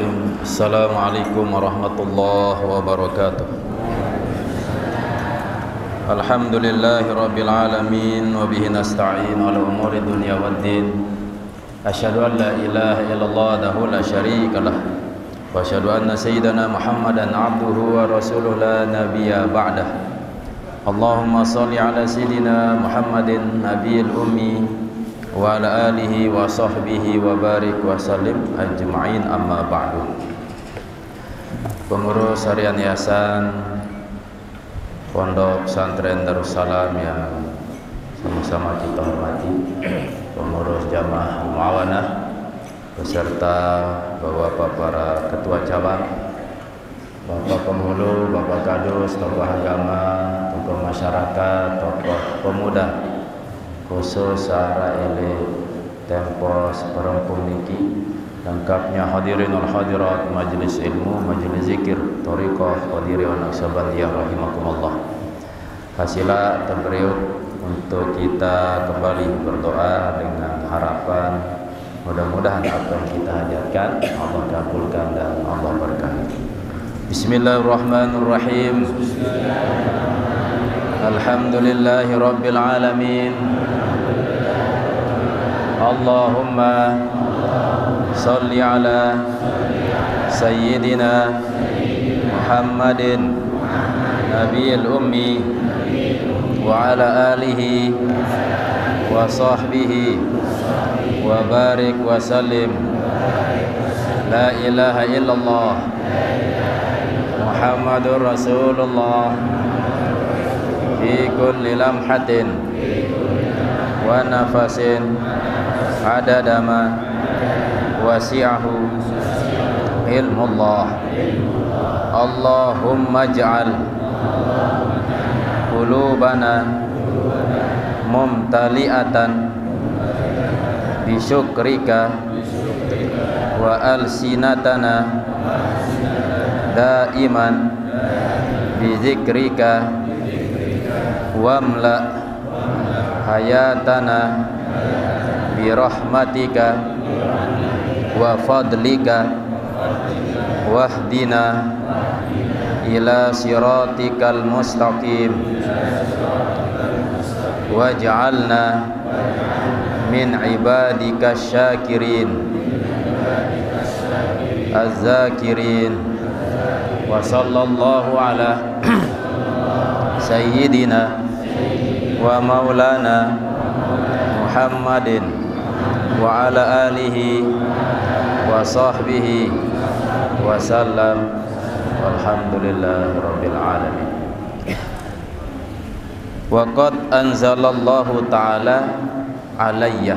Bismillahirrahmanirrahim. Assalamualaikum warahmatullahi wabarakatuh. Alhamdulillahirabbil alamin wa bihi nasta'in ala umuri dunya waddin. Asyhadu an la ilaha illallah wahdahu la syarikalah wa asyhadu anna sayyidana Muhammadan abduhu wa rasuluhu la nabiyya ba'dah. Allahumma shalli ala sayyidina Muhammadin nabiyil ummi wa ala alihi wa sahbihi wa barik wa sallim ajma'in, amma ba'du. Pengurus harian yayasan Pondok Pesantren Darussalam yang sama-sama kita hormati, pengurus jamaah muawanah beserta bapak-bapak para ketua cabang, bapak penghulu, bapak kadus, tokoh agama, tokoh masyarakat, tokoh pemuda, khusus Sara Ele Tempos Perempung niki, lengkapnya hadirin wal hadirat majelis ilmu, majelis zikir, thariqah qadiri wa naqsabandiyah rahimakumullah. Hasilah terberut untuk kita kembali berdoa dengan harapan mudah-mudahan apa yang kita hajatkan Allah kabulkan dan Allah berkahi. Bismillahirrahmanirrahim. Alhamdulillahi rabbil alamin. Allahumma salli ala sayyidina Muhammadin nabiyil ummi wa ala alihi wa sahbihi wa barik wa sallim. La ilaha illallah Muhammadur Rasulullah fi kulli lamhatin wa nafasin adada ma wasi'ahu ilmullah. Allahumma ij'al qulubana mumtali'atan bi syukrika wa alsinatana daiman bi zikrika wamla hayatana bi rahmatika wa fadlika wahdina ila siratikal mustaqim waj'alna min ibadika syakirin az-zakirin. Wa sallallahu ala sayyidina wa maulana Muhammadin wa ala alihi wa sahbihi wa sallam. Walhamdulillahi rabbil alamin. Wa qad anzalallahu ta'ala alayya,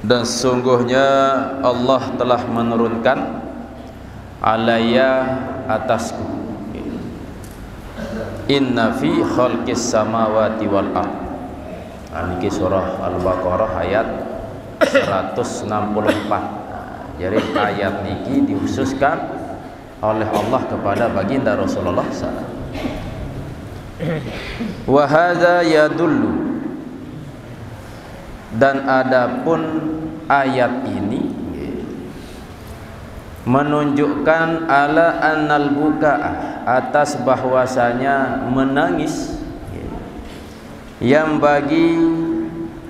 dan sungguhnya Allah telah menurunkan alayya atasku, inna fi khalqis samawati wal ard. Niki surah Al-Baqarah ayat 164. Jadi ayat niki dihususkan oleh Allah kepada baginda Rasulullah SAW. Wa hadza yadullu, dan adapun ayat ini menunjukkan ala annal buka'a, atas bahwasanya menangis yang bagi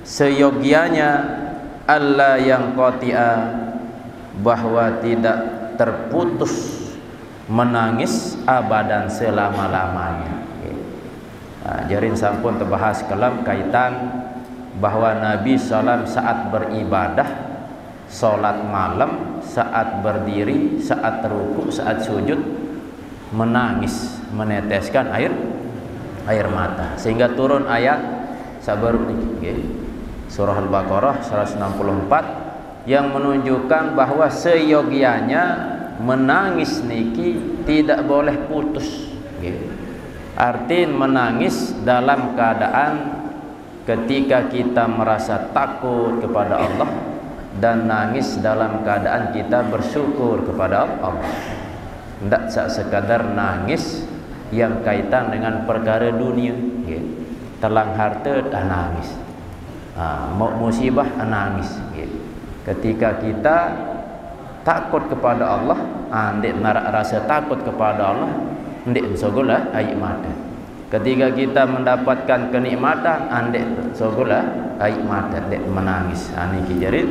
seyogianya Allah yang qati'a, bahwa tidak terputus menangis abadan selama-lamanya. Jarin sampun terbahas kelam kaitan bahwa Nabi SAW saat beribadah, sholat malam, saat berdiri, saat ruku, saat sujud, menangis, meneteskan air mata, sehingga turun ayat sabar surah Al-Baqarah 164 yang menunjukkan bahwa seyogianya menangis niki tidak boleh putus. Arti menangis dalam keadaan ketika kita merasa takut kepada Allah, dan nangis dalam keadaan kita bersyukur kepada Allah. Tidak sekadar nangis yang kaitan dengan perkara dunia, telang harta nangis, mau musibah nangis. Ketika kita takut kepada Allah, ndek narak rasa takut kepada Allah, ndek sogola air mata. Ketika kita mendapatkan kenikmatan, ndek sogola air mata, ndek menangis. Niki jadi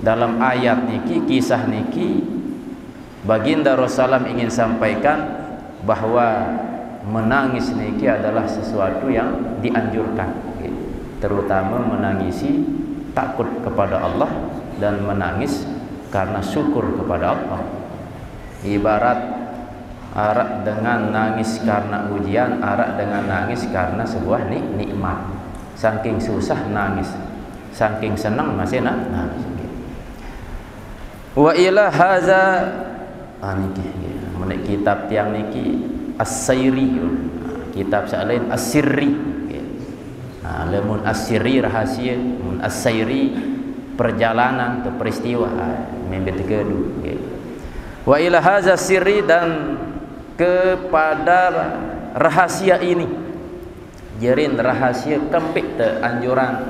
dalam ayat niki, kisah niki, baginda Rasulullah ingin sampaikan bahwa menangis niki adalah sesuatu yang dianjurkan, terutama menangisi takut kepada Allah dan menangis karena syukur kepada Allah. Ibarat arak dengan nangis karena ujian, arak dengan nangis karena sebuah nikmat. Saking susah nangis, saking senang masih nangis. Wa ila haza niki kitab tiang niki as-sirri, kitab salain as-sirri. Lamun as-sirri rahasia, mun as-sirri perjalanan atau peristiwa, membet kedu. Wa ila haza sirri, dan kepada rahasia ini, jerin rahasia kempik anjuran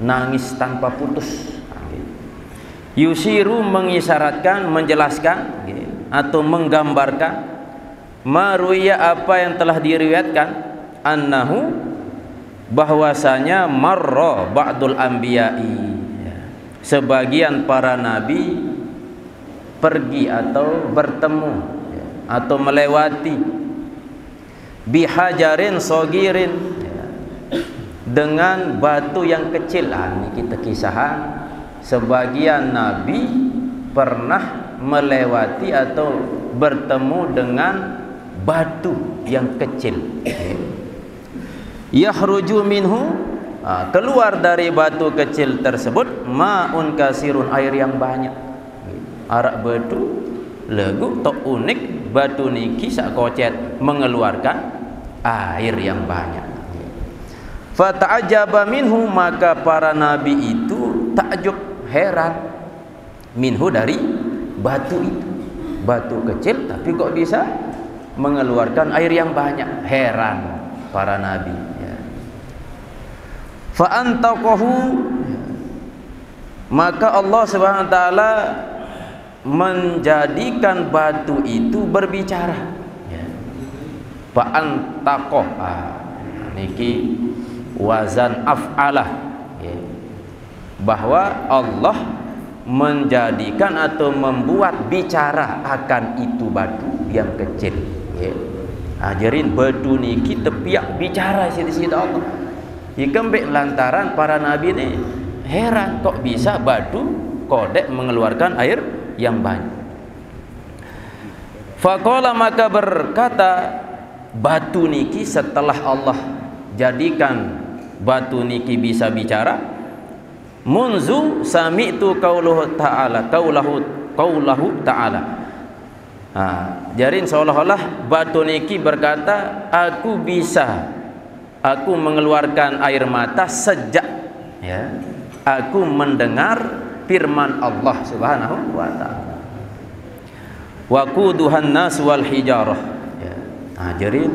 nangis tanpa putus. Yusiru mengisyaratkan, menjelaskan atau menggambarkan maruya apa yang telah diriwayatkan, annahu bahwasanya marra ba'dul anbiya'i, sebagian para nabi pergi atau bertemu atau melewati bihajarin sogirin, dengan batu yang kecil. Ini kita kisahan sebagian nabi pernah melewati atau bertemu dengan batu yang kecil. Yahruju minhu, keluar dari batu kecil tersebut, ma'un kasirun, air yang banyak. Arak batu lagu tok unik, batu niki sak kocet mengeluarkan air yang banyak. Fata'ajaba minhu, maka para nabi itu takjub, heran, minhu dari batu itu. Batu kecil tapi kok bisa mengeluarkan air yang banyak, heran para nabi. Fa'antaqahu, maka Allah Subhanahu wa taala menjadikan batu itu berbicara. Fa'antaqah, niki wazan af'alah, bahwa Allah menjadikan atau membuat bicara akan itu batu yang kecil. Ajarin batu niki tepiak bicara sisi Allah. Ikembek lantaran para nabi ini heran, kok bisa batu kodek mengeluarkan air yang banyak. Faqala, maka berkata batu niki setelah Allah jadikan batu niki bisa bicara, munzu sami'tu qaulahu ta'ala, qaulahu ta'ala. Jarin seolah-olah batu niki berkata, aku mengeluarkan air mata sejak aku mendengar firman Allah Subhanahu wa taala. Waquduhan nas wal hijarah. Jadi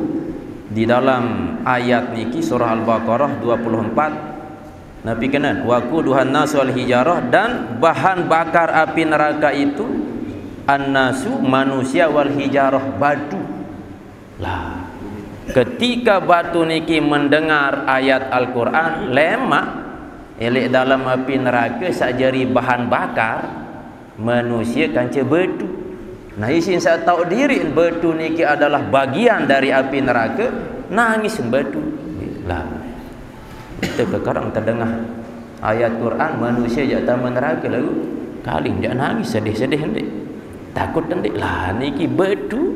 di dalam ayat niki surah Al-Baqarah 24 Nabi kenan waquduhan nas wal hijarah, dan bahan bakar api neraka itu an-nasu, manusia, wal hijarah, batu. Lah, ketika batu niki mendengar ayat Al-Quran, lemak elek dalam api neraka sajari bahan bakar, manusia kanca batu. Nah, isin saya tahu diri batu niki adalah bagian dari api neraka, nangis batu. Lah, kita sekarang terdengar ayat Quran, manusia jatuh neraka lalu kali dia nangis sedih-sedih ndek, takut ndek. Lah niki batu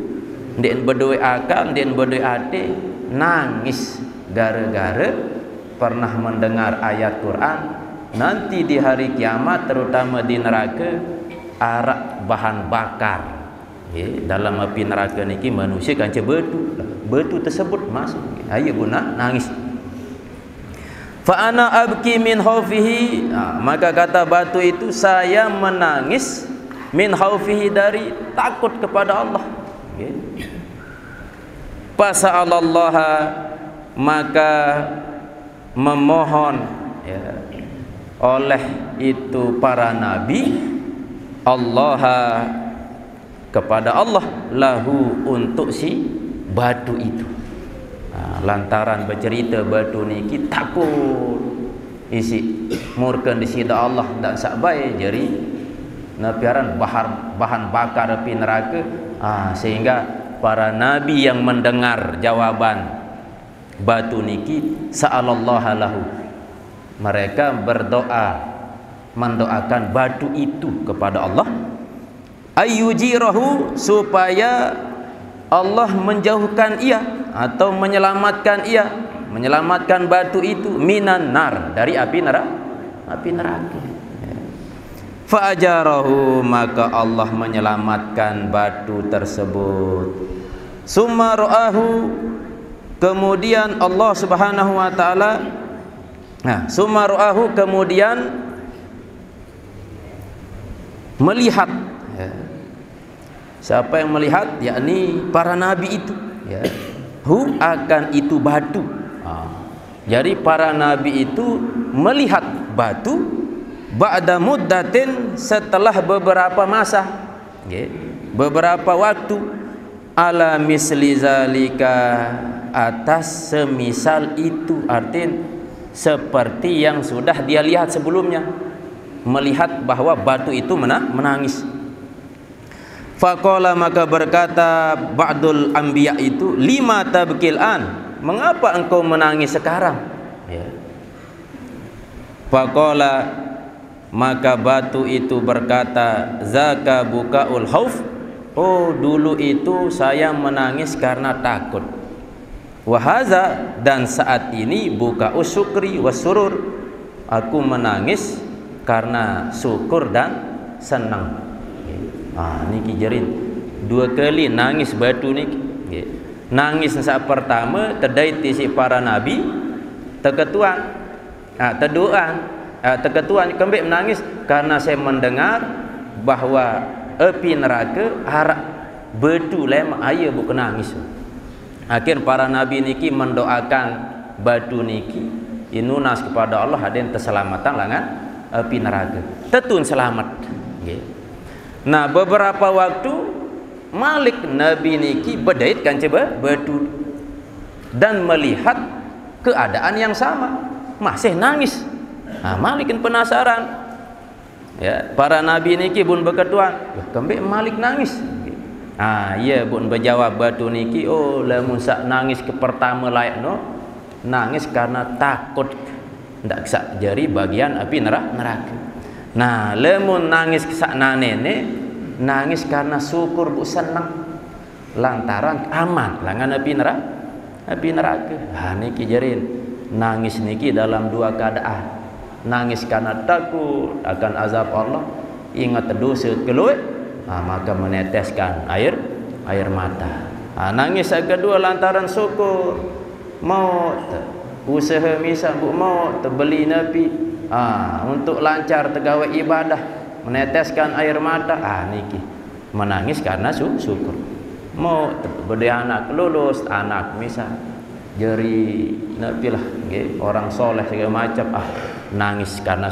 ndek berdua akal, ndek berdua hati, nangis gara-gara pernah mendengar ayat Quran. Nanti di hari kiamat, terutama di neraka, arak bahan bakar dalam api neraka niki manusia kanca batu tersebut masuk, ayo guna nangis. Fa ana abki min khaufihi, maka kata batu itu, saya menangis min khaufihi, dari takut kepada Allah. Fasa'alallaha, maka memohon oleh itu para nabi Allah, kepada Allah, lahu untuk si batu itu. Lantaran bercerita batu ni kita takut isi murkan di sida Allah dan sabai jadi napiaran bahan bakar api neraka. Sehingga para nabi yang mendengar jawaban batu niki sa'alallaha lahu, mereka berdoa mendoakan batu itu kepada Allah, ayyujirahu, supaya Allah menjauhkan ia atau menyelamatkan ia, menyelamatkan batu itu minan nar, dari api neraka. Fa'ajarahu, maka Allah menyelamatkan batu tersebut. Summa ra'ahu, kemudian Allah Subhanahu wa taala, summa ra'ahu, kemudian melihat. Siapa yang melihat? Yakni para nabi itu, hu, akan itu batu. Jadi para nabi itu melihat batu ba'da muddatin, setelah beberapa masa, beberapa waktu, ala misli zalika, atas semisal itu, artinya seperti yang sudah dia lihat sebelumnya, melihat bahwa batu itu menangis. Faqala, maka berkata ba'dul anbiya itu, lima tabkil an, mengapa engkau menangis sekarang? Faqala, maka batu itu berkata, zaka bukaul khauf, oh dulu itu saya menangis karena takut. Wahaza, dan saat ini bukaus syukri wasurur, aku menangis karena syukur dan senang. Niki jerin dua kali nangis batu niki. Nangis saat pertama terdaiti si para nabi terketuan, terketuan kembali menangis karena saya mendengar bahwa api neraka harap batu lem ayah bukan nangis. Akhir para nabi niki mendoakan batu niki inunas kepada Allah ada yang terselamatan langan api neraka, tetun selamat. Nah, beberapa waktu Malik nabi niki berdaitkan coba batu dan melihat keadaan yang sama, masih nangis. Malik kan penasaran. Para nabi niki pun berketuan, kembali Malik nangis. Ia pun berjawab batu niki, oh lamun sak nangis ke pertama layak no, nangis karena takut ndak sak jari bagian api neraka. Nah, lamun nangis sak nane, nangis karena syukur bu senang lantaran aman langan api neraka. Niki jarin nangis niki dalam dua keadaan. Nangis karena takut akan azab Allah, ingat dosa keluar, maka meneteskan air mata. Nangis yang kedua lantaran syukur, mau usaha misal bu mau terbeli nabi untuk lancar tegawai ibadah, meneteskan air mata. Niki menangis karena syukur. Mau berdaya anak lulus, anak misal jeri nabi lah, orang soleh segala macam, nangis karena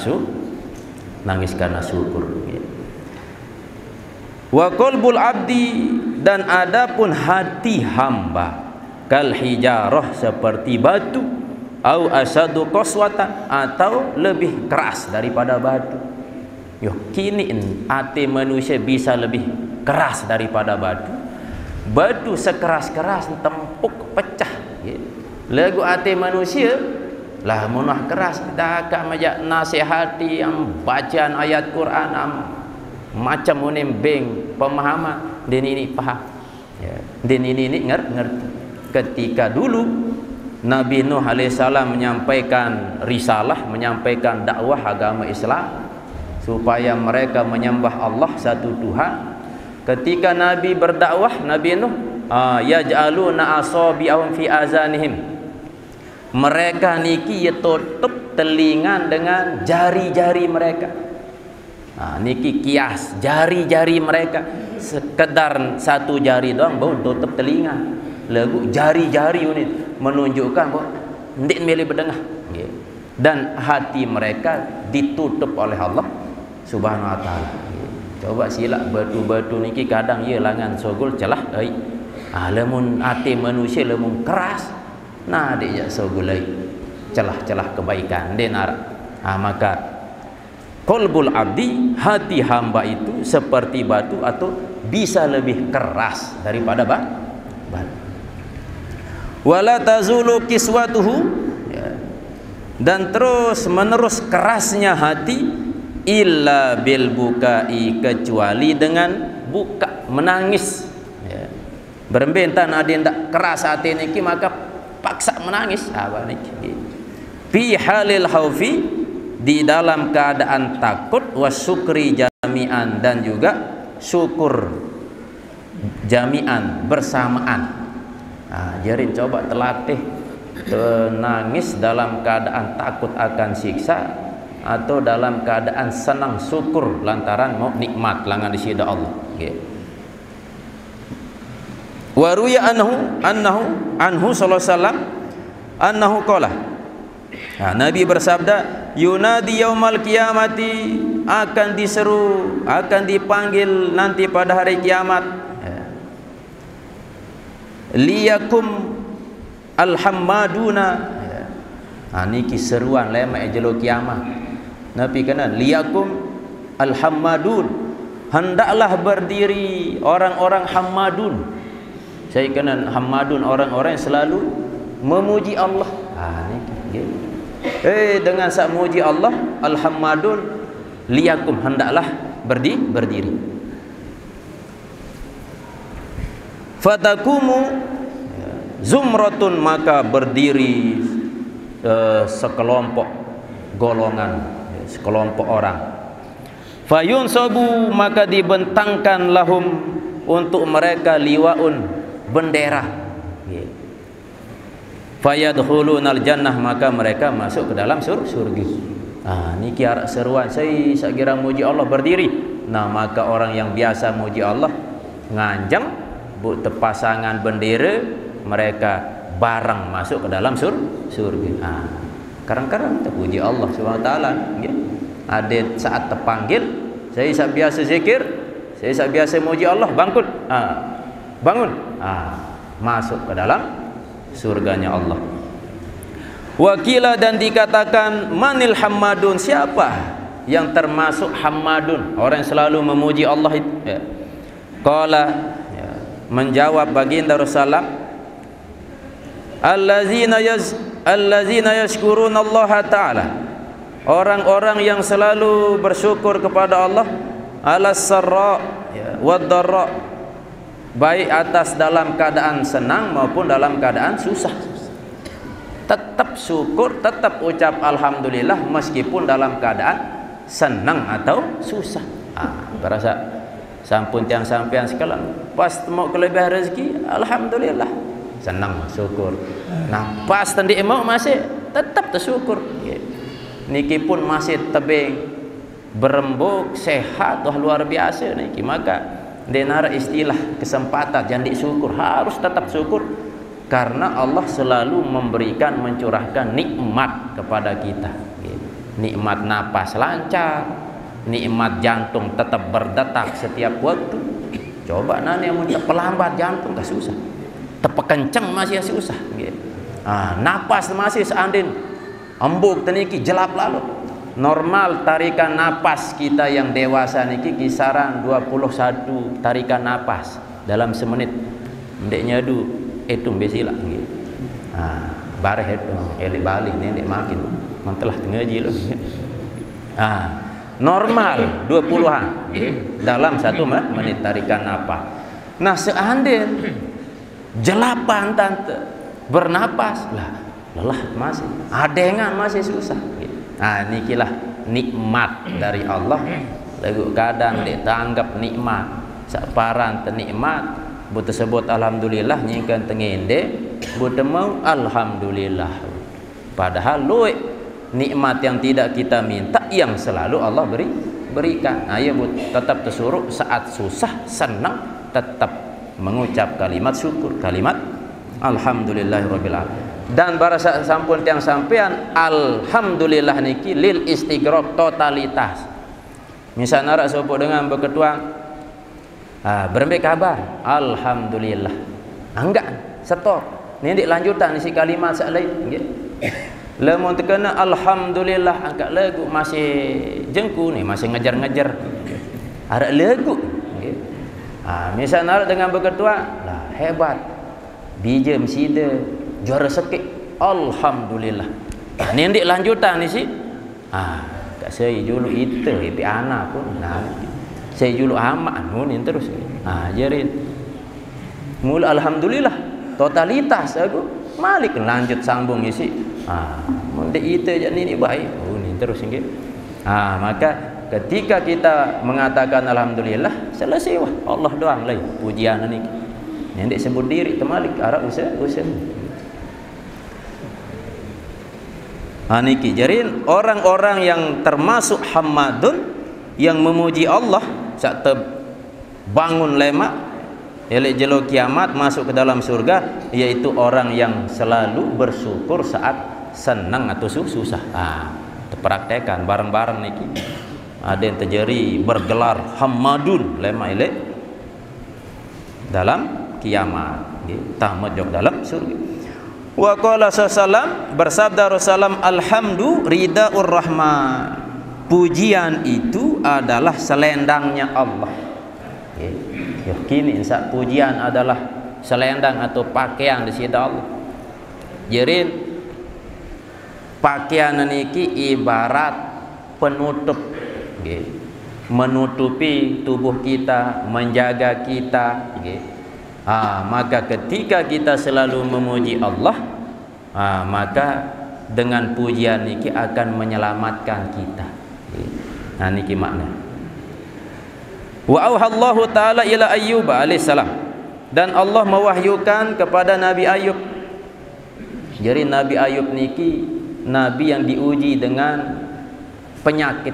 syukur. Wa qalbul abdi, dan adapun hati hamba, kal hijarah, seperti batu, au asadu qaswatan, atau lebih keras daripada batu. Kini hati manusia bisa lebih keras daripada batu. Batu sekeras-keras tempuk pecah. Lagu hati manusia lah munah keras, dah akan majak nasihati yang bacaan ayat Quran macam menimbing pemahaman dan ini paham. Dan ini ngerti. Ketika dulu Nabi Nuh alaihissalam menyampaikan risalah, menyampaikan dakwah agama Islam supaya mereka menyembah Allah satu Tuhan. Ketika Nabi berdakwah, Nabi Nuh yaj'aluna asabi'ahum fi azanihim, mereka niki tutup telinga dengan jari-jari mereka. Niki kias jari-jari mereka, sekedar satu jari doang bau tutup telinga. Lagu jari-jari ini menunjukkan bahwa ndik milih berdengah. Dan hati mereka ditutup oleh Allah Subhanahu wa taala. Coba silap batu-batu niki kadang ye langan sogol celah ai. Lamun hati manusia lamun keras, nah dia sogol ai. Celah-celah kebaikan denar. Maka qalbul abdi, hati hamba itu seperti batu atau bisa lebih keras daripada batu. Wala tazulu kiswatuhu, ya. Dan terus menerus kerasnya hati illa bil bukai, kecuali dengan buka, menangis, ya. Berbentan ada yang tak keras hati niki maka paksa menangis. Apa niki? Fi halil khaufi, di dalam keadaan takut, wasyukri jami'an, dan juga syukur jami'an, bersamaan. Jadi coba terlatih nangis dalam keadaan takut akan siksa atau dalam keadaan senang syukur lantaran mau nikmat langan disida Allah. Wa ruya anhu sallallahu alaihi wasallam annahu qala, Nabi bersabda, yunadi yaumal qiyamati, akan diseru, akan dipanggil nanti pada hari kiamat, liyakum alhammaduna. Niki seruan lema ejelo kiamat. Nabi kena liyakum alhammadun, hendaklah berdiri orang-orang hammadun. Saya kena hammadun, orang-orang yang selalu memuji Allah. Niki dengan sak muji Allah, alhammadun, liyakum, hendaklah berdiri. Fatakumu zumratun, maka berdiri sekelompok golongan, sekelompok orang. Fayunsabu, maka dibentangkan lahum, untuk mereka, liwaun, bendera. Fayadkhulunal jannah, maka mereka masuk ke dalam surga. Niki arak seruan saya kira muji Allah berdiri. Maka orang yang biasa muji Allah nganjang terpasangan bendera, mereka bareng masuk ke dalam surga. Kadang-kadang kita puji Allah Subhanahu wa taala, ya. Ada saat terpanggil, saya biasa zikir, saya biasa muji Allah, bangun, masuk ke dalam surganya Allah. Wakila, dan dikatakan, manil hammadun, siapa yang termasuk hammadun, orang yang selalu memuji Allah itu, ya. Qala, menjawab baginda Rasulullah, allazina yashkuruna Allah Ta'ala, orang-orang yang selalu bersyukur kepada Allah, ala sarra wad darra, baik atas dalam keadaan senang maupun dalam keadaan susah. Tetap syukur, tetap ucap alhamdulillah meskipun dalam keadaan senang atau susah. Berasa sampun tiang sampean sekalian, pas mau kelebihan rezeki, alhamdulillah, senang, syukur. Pas tadi mau masih tetap tersyukur. Niki pun masih tebing, berembuk, sehat, luar biasa niki. Maka denar istilah kesempatan jadi syukur, harus tetap syukur, karena Allah selalu memberikan, mencurahkan nikmat kepada kita. Nikmat napas lancar, nikmat jantung tetap berdetak setiap waktu. Coba nani yang terpelambat jantung gak susah, terpekenceng masih susah. Napas masih seandin embuk teniki jelap lalu. Normal tarikan napas kita yang dewasa niki kisaran 21 tarikan napas dalam semenit. Ndek nyadu hitung besila gitu. Bareh itu elik balik ndek makin mantelah ngaji lu. Normal 20-an dalam 1 menit tarikan napas. Nah seandainya jelapan tante bernapas lah, lelah masih, adengan masih susah. Nikilah nikmat dari Allah. Lagu kadang ditanggap nikmat, saparan tenikmat, bu tersebut alhamdulillah nyingkan tengende, bu mau alhamdulillah. Padahal luwe nikmat yang tidak kita minta yang selalu Allah berikan. Ya bu, tetap tersuruh saat susah senang tetap mengucap kalimat syukur, kalimat alhamdulillahirabbil alamin. Dan barasa sampun tiang sampean alhamdulillah niki lil istighraq, totalitas. Misal narak sopok dengan berketuang, berembik kabar, alhamdulillah. Enggak, stop. Ni dik lanjutan isi kalimat sak lain, nggih. Lemon terkena alhamdulillah angkat lagu masih jengku ni, masih ngejar-ngejar. Ada lagu, nggih. Misal narak dengan berketuang, lah hebat. Bijem sida, juara sekik, alhamdulillah. Ni dik lanjutan isi. Kat saya julu itu ipi anak pun nah saya julu amak nunin terus jarin mula alhamdulillah totalitas aku malik lanjut sambung isi mundik itu je ni baik ni terus nggih. Maka ketika kita mengatakan alhamdulillah selesai wah Allah doang lai pujian ni ndik sebut diri temalik arah usaha niki jarin orang-orang yang termasuk hamadun yang memuji Allah saat bangun lemak elok jelo kiamat masuk ke dalam surga, yaitu orang yang selalu bersyukur saat senang atau susah. Terpraktekan bareng-bareng niki. Ada yang terjadi bergelar hamadun lemak elok dalam kiamat, tamat jok dalam surga. Wa qala sallam bersabda Rasulullah alhamdu ridaur rahman. Pujian itu adalah selendangnya Allah. Yakini insya pujian adalah selendang atau pakaian di sisi Allah. Jadi pakaian niki ibarat penutup, menutupi tubuh kita, menjaga kita. Maka ketika kita selalu memuji Allah, maka dengan pujian niki akan menyelamatkan kita. Niki makna. Wa auhallahu ta'ala ila Ayyub alaihissalam, dan Allah mewahyukan kepada Nabi Ayub. Jadi Nabi Ayub niki nabi yang diuji dengan penyakit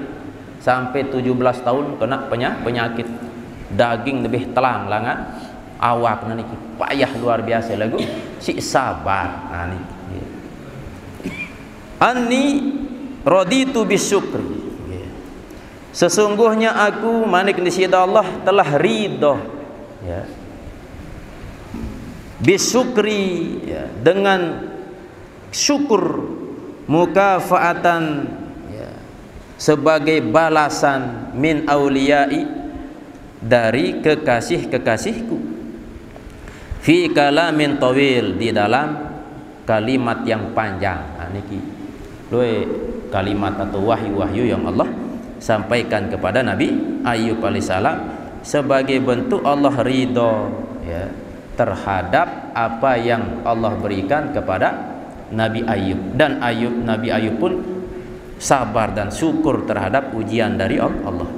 sampai 17 tahun kena penyakit. Daging lebih telang langan. Awak niki payah luar biasa lagu si sabar niki. Anni raditu bisyukri. Sesungguhnya aku manik di sisi Allah telah ridho bisyukri dengan syukur mukafaatan sebagai balasan min auliyai dari kekasih-kekasihku fi kalamin tawil di dalam kalimat yang panjang. Niki kalimat atau wahyu-wahyu yang Allah sampaikan kepada Nabi Ayub alaihissalam sebagai bentuk Allah ridho terhadap apa yang Allah berikan kepada Nabi Ayub, dan Nabi Ayub pun sabar dan syukur terhadap ujian dari Allah.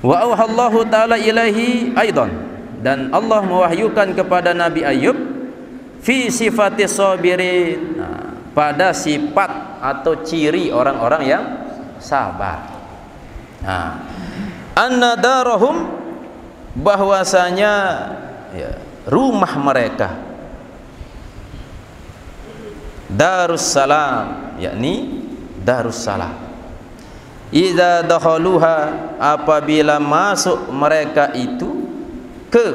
Wa auhallahu ta'ala ilaihi aidan, dan Allah mewahyukan kepada Nabi Ayub fi sifati sabirin, pada sifat atau ciri orang-orang yang sabar. Anna darahum, bahwasanya rumah mereka Darussalam, yakni Darussalam. Idza dakhaluha, apabila masuk mereka itu ke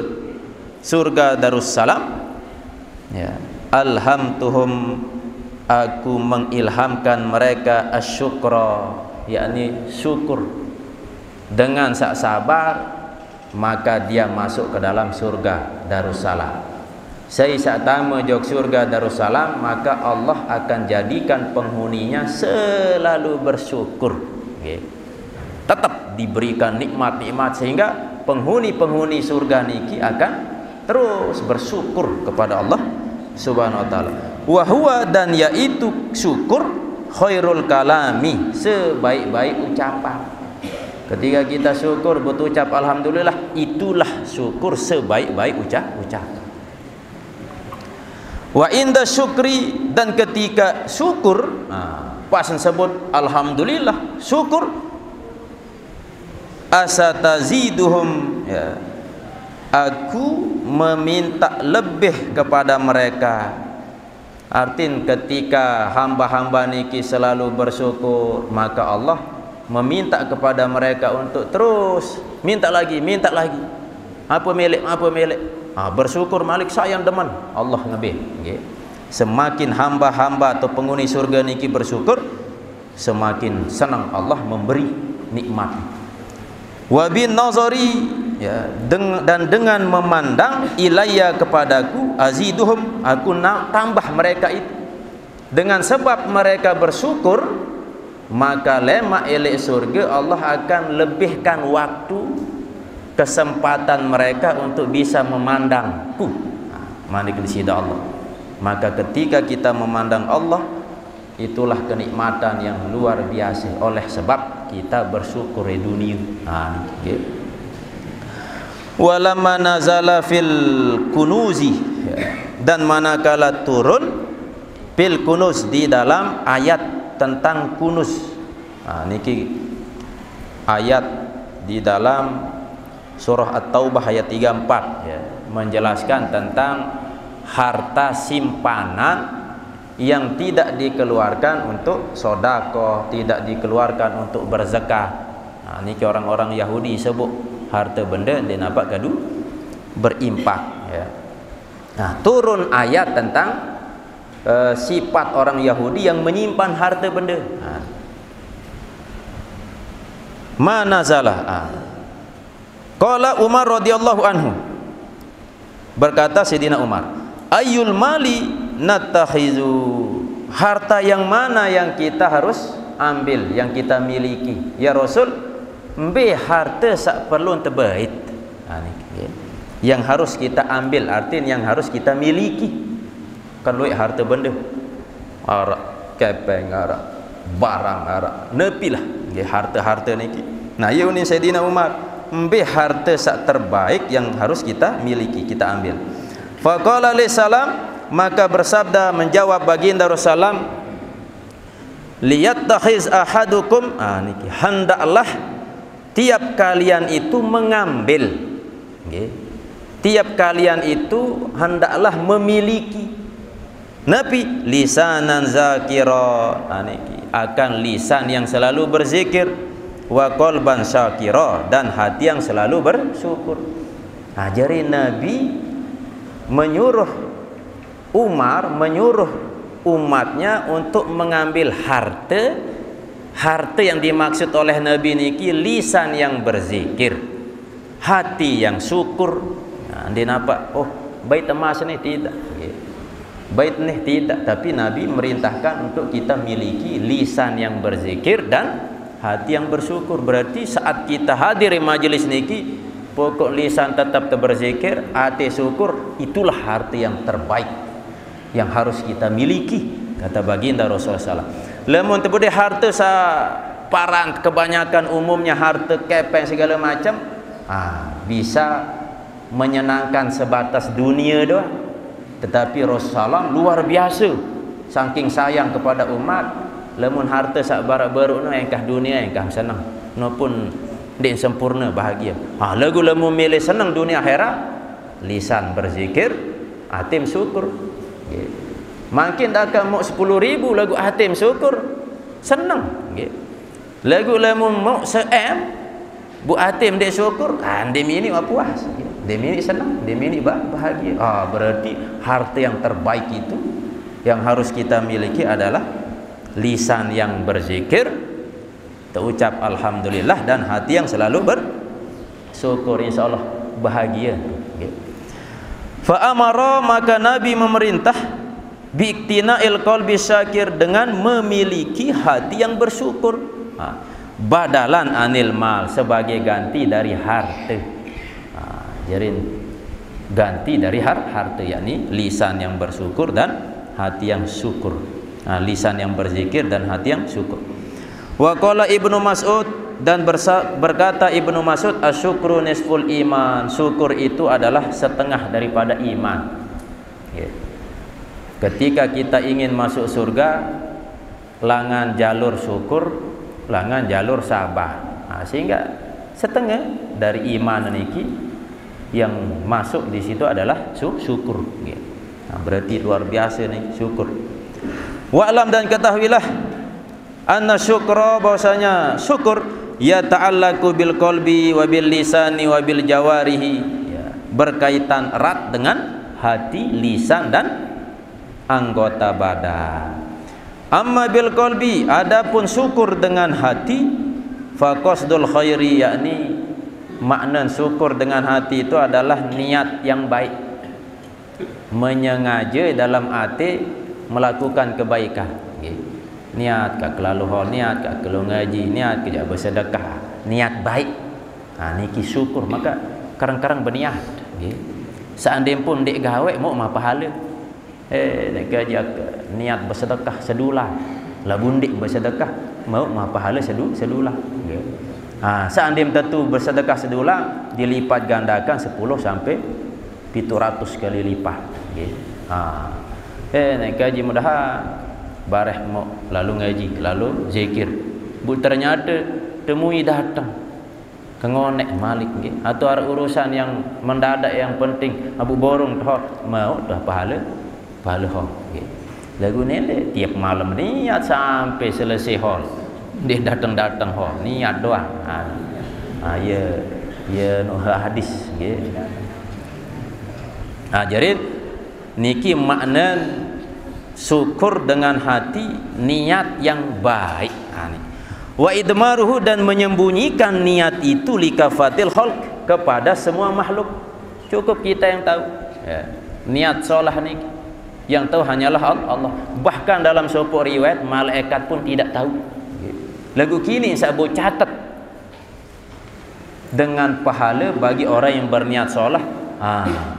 surga Darussalam, alhamtuhum, aku mengilhamkan mereka asyukra, yakni syukur. Dengan sabar maka dia masuk ke dalam surga Darussalam. Saya saat tamu jok surga Darussalam, maka Allah akan jadikan penghuninya selalu bersyukur. Tetap diberikan nikmat-nikmat sehingga penghuni-penghuni surga niki akan terus bersyukur kepada Allah Subhanahu wa taala. Wa huwa, dan yaitu syukur, khairul kalami, sebaik-baik ucapan. Ketika kita syukur berucap alhamdulillah, itulah syukur sebaik-baik ucapan. Wa inda syukri, dan ketika syukur, pas sebut alhamdulillah syukur, asataziduhum, aku meminta lebih kepada mereka. Artinya ketika hamba-hamba niki selalu bersyukur, maka Allah meminta kepada mereka untuk terus minta lagi. Apa milik? Bersyukur Malik sayang deman Allah ngebih. Okay. Semakin hamba-hamba atau penghuni surga niki bersyukur, semakin senang Allah memberi nikmat. Wa bin nazari, ya, dan dengan memandang ilayya kepadaku aziduhum, aku tambah mereka itu. Dengan sebab mereka bersyukur, maka lema elek surga Allah akan lebihkan waktu, kesempatan mereka untuk bisa memandangku. Malik di sida Allah. Maka ketika kita memandang Allah, itulah kenikmatan yang luar biasa oleh sebab kita bersyukur di dunia. Okay. Walamma nazala fil kunuzi, dan manakala turun fil kunuz, di dalam ayat tentang kunuz. Niki ayat di dalam surah At-Taubah ayat 34, ya, menjelaskan tentang harta simpanan yang tidak dikeluarkan untuk sedekah, tidak dikeluarkan untuk berzakah. Niki orang-orang Yahudi sebut harta benda dia nampak kadu berimpak, ya. Turun ayat tentang sifat orang Yahudi yang menyimpan harta benda. Manazalah. Qala Umar radhiyallahu anhu, berkata Sayyidina Umar, ayyul mali natakhizu, harta yang mana yang kita harus ambil, yang kita miliki ya Rasul? Mbe harta sak perlu terbait. Yang harus kita ambil, artinya yang harus kita miliki. Kan luik harta benda, arak, kepeng arak, barang arak, nepilah harta-harta niki. Nah, ya ni Sayyidina Umar, mbe harta sak terbaik yang harus kita miliki, kita ambil. Faqala alaihi salam, maka bersabda menjawab baginda Rasulullah, liyattakhiz ahadukum, niki, hendaklah tiap kalian itu mengambil, okay, tiap kalian itu hendaklah memiliki nabi lisanan zakira, niki, akan lisan yang selalu berzikir, wa qalban syakira, dan hati yang selalu bersyukur. Jadi Nabi menyuruh Umar, menyuruh umatnya untuk mengambil harta yang dimaksud oleh Nabi niki lisan yang berzikir, hati yang syukur. Dia nampak, oh bait emas ni tidak, bait ni tidak, tapi Nabi merintahkan untuk kita miliki lisan yang berzikir dan hati yang bersyukur. Berarti saat kita hadir di majelis niki, pokok lisan tetap berzikir, hati syukur, itulah harta yang terbaik yang harus kita miliki, kata baginda Rasulullah SAW. Lemun terbudi harta sa parang, kebanyakan umumnya harta kepeng segala macam, bisa menyenangkan sebatas dunia doang. Tetapi Rasulullah luar biasa, saking sayang kepada umat. Lemun harta sak barak-baruk no engkah dunia engkah senang, no pun dik sempurna bahagia. Lagu lemun milih senang dunia akhirat, lisan berzikir, hati syukur. Makin dah mau 10.000 lagu hati syukur, senang. Lagu lemun mau bu hati dik syukur, dia mini puas, dia mini senang, dia mini bahagia. Berarti harta yang terbaik itu yang harus kita miliki adalah lisan yang berzikir, terucap alhamdulillah, dan hati yang selalu bersyukur, insyaallah bahagia. Fa amara, maka Nabi memerintah, biiktina'il qalbi syakir, dengan memiliki hati yang bersyukur, badalan anil mal, sebagai ganti dari harta. Jadi ganti dari harta, yakni lisan yang bersyukur dan hati yang syukur. Lisan yang berzikir dan hati yang syukur. Wa qala Ibnu Mas'ud, dan berkata Ibnu Mas'ud, asyukru nisful iman, syukur itu adalah setengah daripada iman. Ketika kita ingin masuk surga, langan jalur syukur, langan jalur sabar. Sehingga setengah dari iman niki yang masuk di situ adalah syukur. Berarti luar biasa nih syukur. Wa'lam, dan ketahuilah, Anna syukra, bahwasanya syukur ya ta'allaku bil qalbi wa bil lisani wa bil jawarihi, ya, berkaitan erat dengan hati, lisan dan anggota badan. Amma bil qalbi, adapun syukur dengan hati, fa qasdul khairi, yakni makna syukur dengan hati itu adalah niat yang baik, menyengaja dalam hati melakukan kebaikan. Niat ke kelaluan, niat ke kelu ngaji, niat ke bersedekah, niat baik. Niki syukur, maka karang-karang berniat. Seandainya pun dek gawe mau mah pahala. Dek kerja niat bersedekah sedulah. Lah bundik bersedekah mau mah pahala sedulah. Seandainya tentu bersedekah sedulah dilipat gandakan 10 sampai 700 kali lipat. Nak kaji mudahan bareh mau lalu ngaji, lalu zikir. Ternyata temui datang kengonek malik atau ada urusan yang mendadak yang penting abu borong toh mau dah pahala ho. Lagu ni tiap malam niat sampai selesai hol. Dia datang ho, niat doang. Ya no hadis nggih. Jadi niki makna syukur dengan hati, niat yang baik. Wa idmaruhu, dan menyembunyikan niat itu likafatil khalq, kepada semua makhluk. Cukup kita yang tahu. Niat solah ni yang tahu hanyalah Allah. Bahkan dalam sebuah riwayat malaikat pun tidak tahu. Lagu kini saya boleh catat dengan pahala bagi orang yang berniat solah.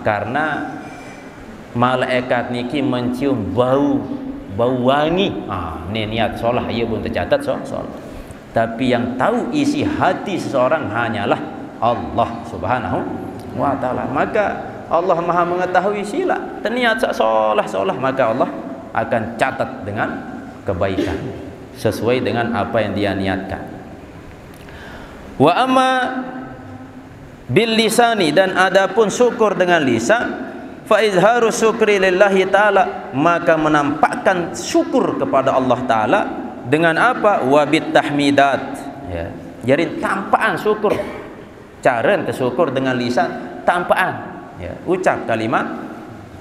Karena malaikat niki mencium bau wangi. Ni niat solah ia pun tercatat solah. Tapi yang tahu isi hati seseorang hanyalah Allah Subhanahu wa taala. Maka Allah Maha mengetahui sila terniat solah, maka Allah akan catat dengan kebaikan sesuai dengan apa yang dia niatkan. Wa amma bil lisani, dan adapun syukur dengan lisan, fa izharu syukri lillahi ta'ala, maka menampakkan syukur kepada Allah Ta'ala dengan apa? Wabit tahmidat, ya. Jadi tampaan syukur, cara bersyukur dengan lisan, tampaan, ya. Ucap kalimat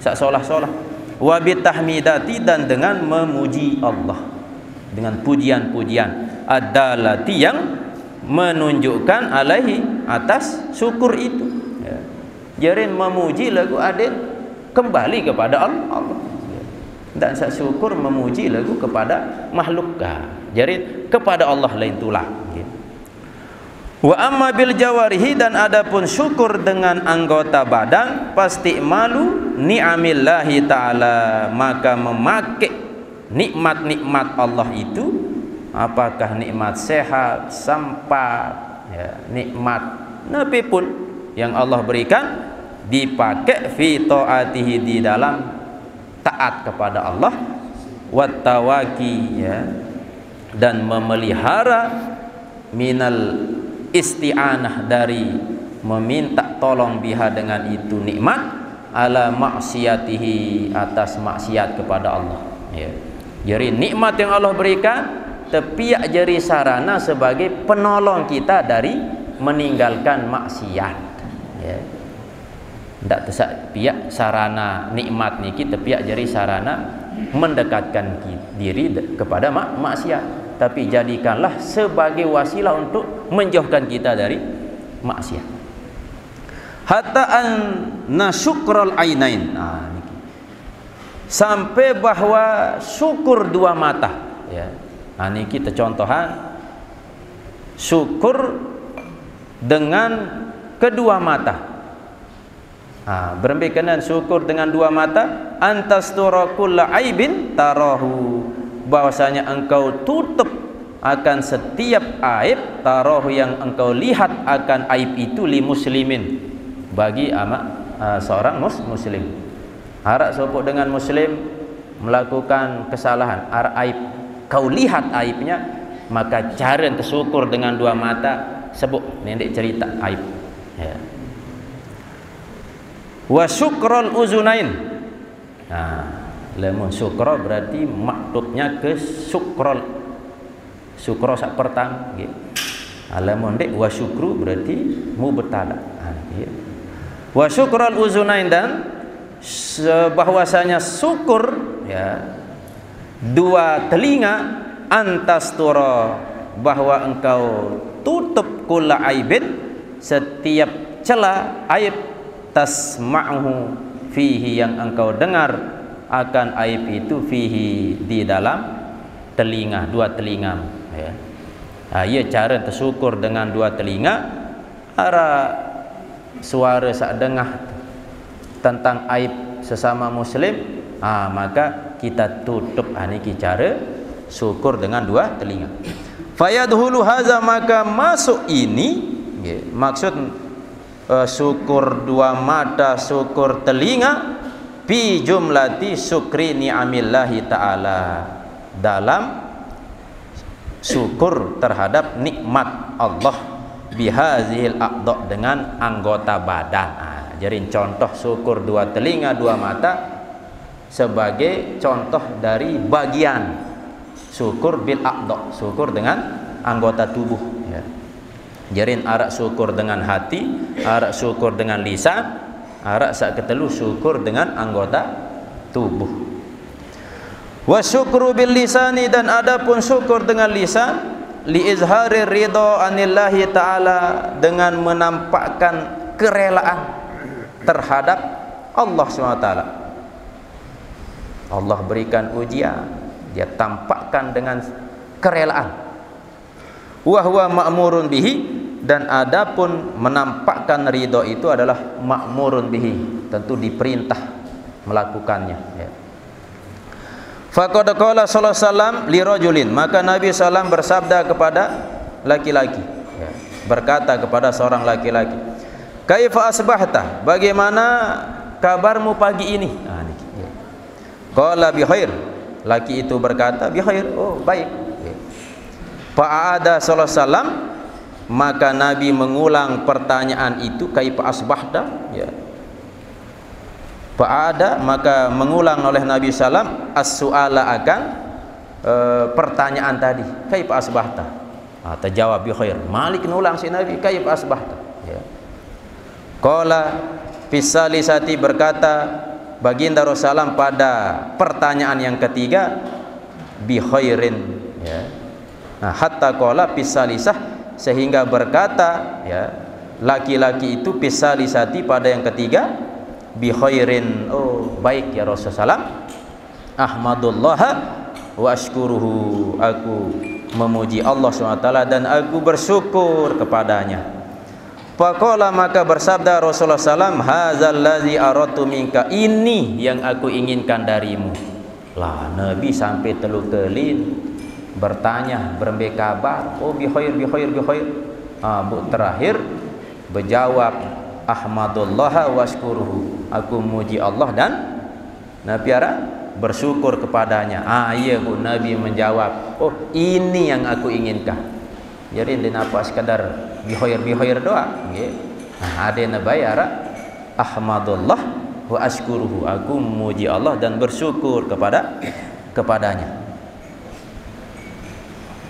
solah-solah. Wabit tahmidati, dan dengan memuji Allah, dengan pujian-pujian adalati yang menunjukkan alaihi, atas syukur itu, ya. Jadi memuji lagu adil kembali kepada Allah. Dan saya syukur memuji lagu kepada makhluk. Jadi kepada Allah lain tulah. Wa amma bil jawarihi, dan adapun syukur dengan anggota badan, pasti malu ni'amillahi ta'ala, maka memakai nikmat-nikmat Allah itu, apakah nikmat sehat, sempat, ya, nikmat nabi pun yang Allah berikan, dipakai fi taatihi, di dalam taat kepada Allah, wattawaki, ya, dan memelihara minal isti'anah, dari meminta tolong biha dengan itu nikmat, ala maksiatihi, atas maksiat kepada Allah, ya. Jadi nikmat yang Allah berikan tepiak jadi sarana sebagai penolong kita dari meninggalkan maksiat, ya. Tidak tersak pihak sarana nikmat ni kita pihak jadi sarana mendekatkan diri kepada maksiat, tapi jadikanlah sebagai wasilah untuk menjauhkan kita dari maksiat. Hatta an nasyukral ainain, sampai bahwa syukur dua mata, ya. Ini kita contohan syukur dengan kedua mata. Berbicara syukur dengan dua mata, antastura kulla aibin tarahu, bahwasanya engkau tutup akan setiap aib, tarahu yang engkau lihat akan aib itu, li muslimin, bagi seorang muslim. Harap sopok dengan muslim melakukan kesalahan, aib, kau lihat aibnya, maka cara tersyukur dengan dua mata, sebut nenek cerita aib, ya. Wa syukral uzunain, lemun syukra berarti maktubnya ke syukral Syukra sak pertama nggih. Alamun dek wa syukru berarti mubtada. Nggih. Wa syukrul uzunain, dan bahwasanya syukur ya dua telinga, antastura bahwa engkau tutup kulla aibin setiap celah aib, tasma'uhu fihi yang engkau dengar akan aib itu, fihi di dalam telinga, dua telinga ya. Ia cara tersyukur dengan dua telinga, ara suara sak dengar tentang aib sesama muslim, maka kita tutup. Niki cara syukur dengan dua telinga. Fayadhulu haza, maka masuk ini maksud syukur dua mata, syukur telinga, fi jumlati syukri ni'amillahi ta'ala, dalam syukur terhadap nikmat Allah, bihazihil aqda, dengan anggota badan. Jadi contoh syukur dua telinga dua mata sebagai contoh dari bagian syukur bil aqda, syukur dengan anggota tubuh ya. Jarin arak syukur dengan hati, arak syukur dengan lisan, arak sak ketelu syukur dengan anggota tubuh. Wa syukru bil lisani, dan adapun syukur dengan lisan, li izhari ridha anillahi ta'ala, dengan menampakkan kerelaan terhadap Allah SWT. Allah berikan ujian, dia tampakkan dengan kerelaan. Wa huwa ma'murun bihi, dan adapun menampakkan ridho itu adalah ma'murun bihi, tentu diperintah melakukannya ya. Faqad qala sallallahu alaihi wasallam li rajulin, maka Nabi sallallahu bersabda kepada laki-laki ya, berkata kepada seorang laki-laki, kaifa asbahta, bagaimana kabarmu pagi ini? Qala bi khair, laki itu berkata bi khair, oh baik. Fa'ada sallallahu alaihi wasallam, maka Nabi mengulang pertanyaan itu, kaifa asbahta ya. Fa'ada, maka mengulang oleh Nabi sallam as-su'ala, akan pertanyaan tadi, kaifa asbahta. Terjawab bi khair. Malik nulang si Nabi, kaifa asbahta ya. Qala fisalisati, berkata baginda Rasulullah pada pertanyaan yang ketiga, bi khairin ya. Hatta qala fisalisah, sehingga berkata ya laki-laki itu fisalisati pada yang ketiga, bi khairin, oh baik ya Rasulullah, ahmadullah wa ashkuruhu, aku memuji Allah SWT dan aku bersyukur kepadanya. Faqala, maka bersabda Rasulullah SAW, hadzal ladzi aradtu minka, ini yang aku inginkan darimu. Lah Nabi sampai telu kali bertanya, berembe kabar, oh bi khair bi khair bi khair. Bu terakhir berjawab, ahmadullah wa ashkuruhu, aku muji Allah dan Nabi bersyukur kepadanya. Iya Bu, Nabi menjawab, oh ini yang aku inginkan. Jadi dia apa sekadar bi khair doa nggih. Ada nabi ahmadullah wa ashkuruhu, aku memuji Allah dan bersyukur kepadanya.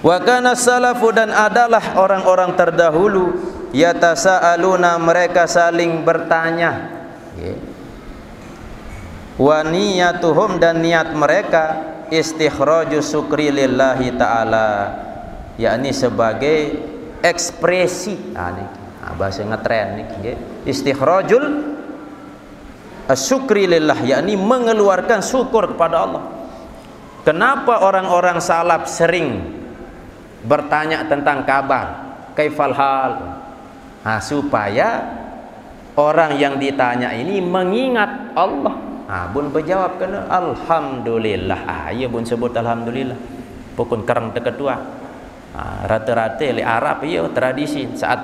Wa kana salafu, dan adalah orang-orang terdahulu, yatasaaluna, mereka saling bertanya wa niyatuhum, dan niat mereka istikhraju syukri lillahi ta'ala, yakni sebagai ekspresi bahasa ngetren nih, istikhrajul syukri lillah, yakni mengeluarkan syukur kepada Allah. Kenapa orang-orang salaf sering bertanya tentang kabar, kaifal hal, supaya orang yang ditanya ini mengingat Allah. Bun berjawab kena alhamdulillah. Ya bun sebut alhamdulillah. Pokon kerang terketua. Rata-rata le Arab ya tradisi saat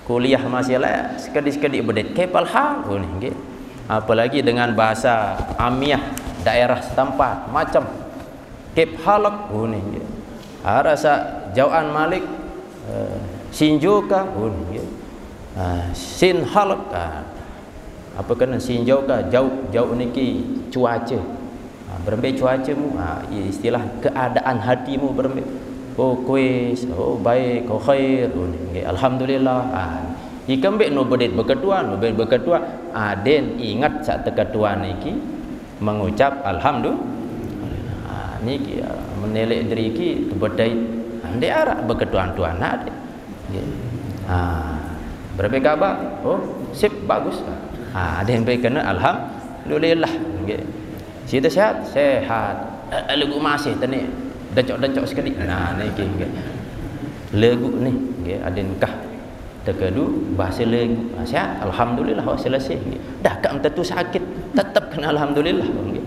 kuliah masih lah sekali-sekali berdet kaifal hal. Apalagi dengan bahasa amiyah daerah setempat macam kaif halak rasa jauhan Malik sinjoka sin halak apa kena sinjoka jauh niki cuaca berembe cuacamu istilah keadaan hatimu berembe oh kuis, oh baik, oh khair, oh nggih alhamdulillah. Ikan bek no bedit berketua, aden ingat sak ketua niki mengucap alhamdulillah. Niki menelek diri ki bedai ande arak berketuan tuan ada. Nggih. Berapa kabar? Oh, sip bagus. Ada yang baik kena alhamdulillah. Nggih. Siapa sehat? Sehat. Lagu masih tadi dencok-dencok sekali. Nah, niki nggih. Lagu ni nggih ada nikah. Terkedu bahasa lagu. Sehat alhamdulillah awak selesai. Nggih. Dah kam tentu sakit, tetap kena alhamdulillah. Nggih.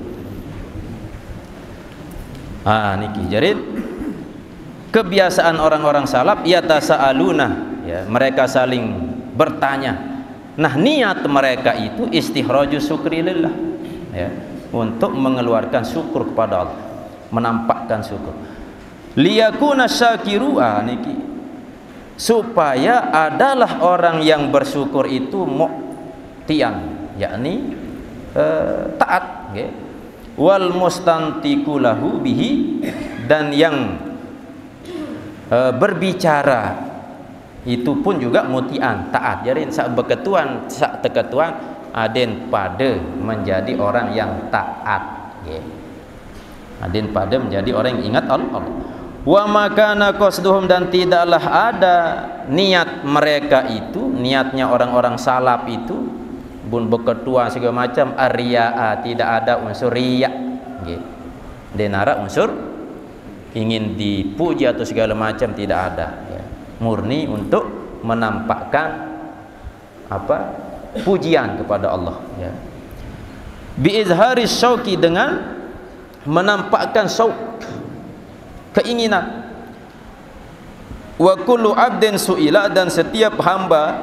Niki jadi kebiasaan orang-orang salaf yatasaaluna, ya, mereka saling bertanya. Nah, niat mereka itu istikhrajus syukri lillah, ya, untuk mengeluarkan syukur kepada Allah, menampakkan syukur. Liyakuna syakiru, niki supaya adalah orang yang bersyukur itu mu'tian, yakni taat, ya. Wal mustantiku lahu bihi, dan yang berbicara itu pun juga mutian, taat. Jadi sak berketuan, sak terketuan aden pada menjadi orang yang taat, ya. Aden pada menjadi orang yang ingat Allah. Wa makana qasduhum, dan tidaklah ada niat mereka itu, niatnya orang-orang salaf itu bun berketua segala macam riya, tidak ada unsur riya, nggih. Denara unsur ingin dipuji atau segala macam tidak ada, ya. Murni untuk menampakkan apa? Pujian kepada Allah, ya. Bi izharis syauqi, dengan menampakkan syauq, keinginan. Wa kullu abdin su'ila, dan setiap hamba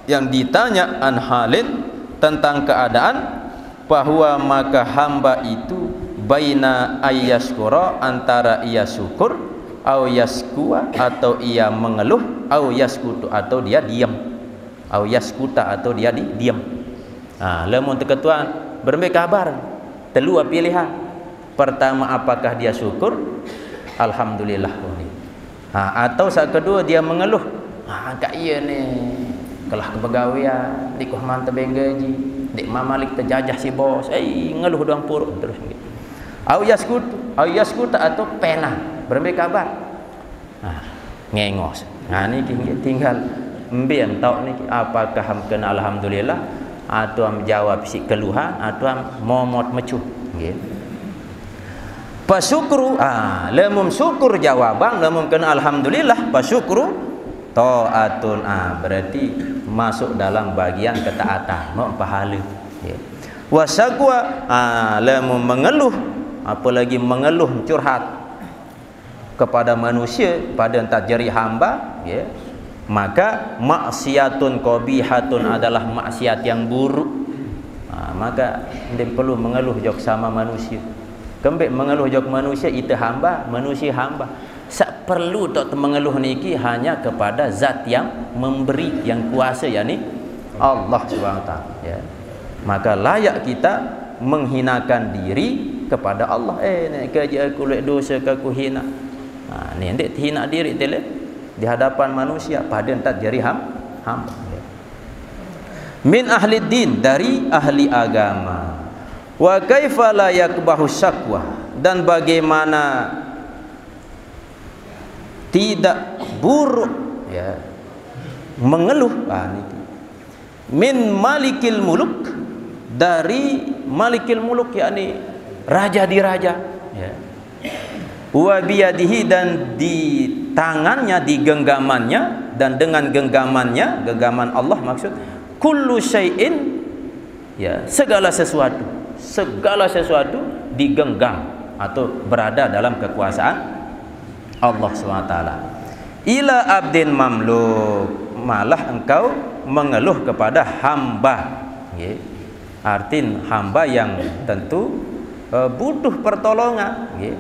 yang ditanya an halin, tentang keadaan, bahwa maka hamba itu baina ayyaskura, antara ia syukur, au yaskua, atau ia mengeluh, au yaskutu, atau dia diam, au yaskuta, atau dia diam. Lamun terketuan berme kabar telua pilihan. Pertama, apakah dia syukur, alhamdulillah, atau saat kedua dia mengeluh, kak iya ni kelah kepegawaian, dik kuhman tebeng gaji, dik mamalik terjajah si bos, ngeluh doang puruk terus. Au yaskuta, atau pena berme kabar, ngengos. Ni tinggal mbien tau ni apakah kena alhamdulillah, atau menjawab si keluhan, atau momot mecuh, nggih. Pasyukru, lemum syukur jawaban, lemum kena alhamdulillah, pasyukru taatun, berarti masuk dalam bagian ketaatan, mau pahala, ya. Wasaqwa, lemum mengeluh, apalagi mengeluh curhat kepada manusia pada entar jari hamba, ya, maka maksiatun qabihatun, adalah maksiat yang buruk. Maka dia perlu mengeluh jok sama manusia. Kembek mengeluh jok manusia itu hamba, manusia hamba. Sak perlu tok mengeluh niki hanya kepada zat yang memberi, yang kuasa, yakni Allah Subhanahu wa taala, ya. Maka layak kita menghinakan diri kepada Allah. Nek kerja aku lek dosa ke aku hina. Ni ndek hina diri tele di hadapan manusia pada entat jari hamba, ya. Min ahli din, dari ahli agama. Wa kaifa la yakbahu syakwa, dan bagaimana tidak buruk, ya, mengeluh, min malikil muluk, dari malikil muluk, yakni raja di raja, ya. Wa biyadihi, dan di tangannya, di genggamannya, dan dengan genggamannya, genggaman Allah maksud, kullu syai'in, ya, segala sesuatu digenggam atau berada dalam kekuasaan Allah SWT. Ila abdin mamluk, malah engkau mengeluh kepada hamba, ya. Artin hamba yang tentu butuh pertolongan, ya.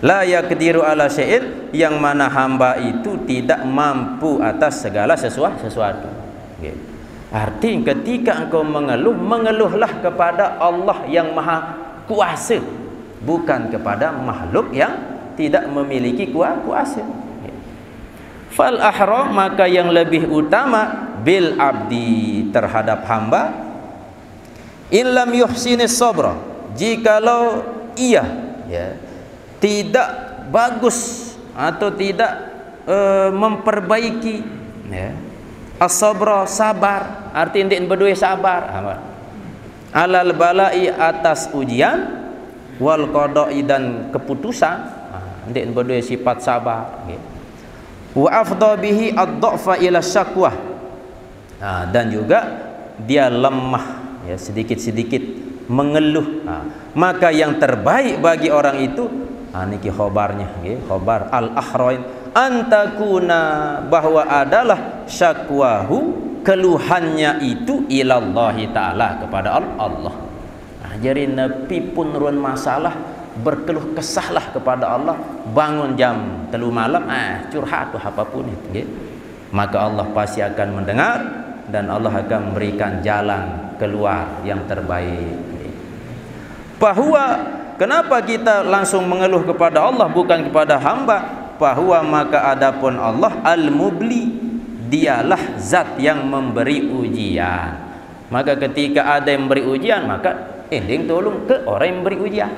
La yaqdiru ala syai'in, yang mana hamba itu tidak mampu atas segala sesuatu, ya. Arti ketika engkau mengeluh, mengeluhlah kepada Allah yang maha kuasa, bukan kepada makhluk yang tidak memiliki kuasa. Fal ahra, maka yang lebih utama bil abdi, terhadap hamba, in lam yuhsinis sabra, jikalau ia tidak bagus atau tidak memperbaiki as-sabra, sabar, artinya dia berdua sabar alal balai, atas ujian, wal qada'i, dan keputusan, dia berdua sifat sabar. Wa afdha bihi ad-dha'fa ila syakwa, dan juga dia lemah sedikit-sedikit mengeluh. Maka yang terbaik bagi orang itu, niki khobarnya, khobar al-ahrain, antakuna, bahwa adalah syakwahu, keluhannya itu ilallahi ta'ala, kepada Allah. Jadi Nabi pun ruan masalah, berkeluh kesahlah kepada Allah, bangun jam 3 malam, curhat atau apapun itu, maka Allah pasti akan mendengar dan Allah akan memberikan jalan keluar yang terbaik. Bahwa kenapa kita langsung mengeluh kepada Allah bukan kepada hamba? Bahwa maka adapun Allah al-mubli, dialah zat yang memberi ujian. Maka ketika ada yang memberi ujian, maka ending tolong ke orang yang memberi ujian.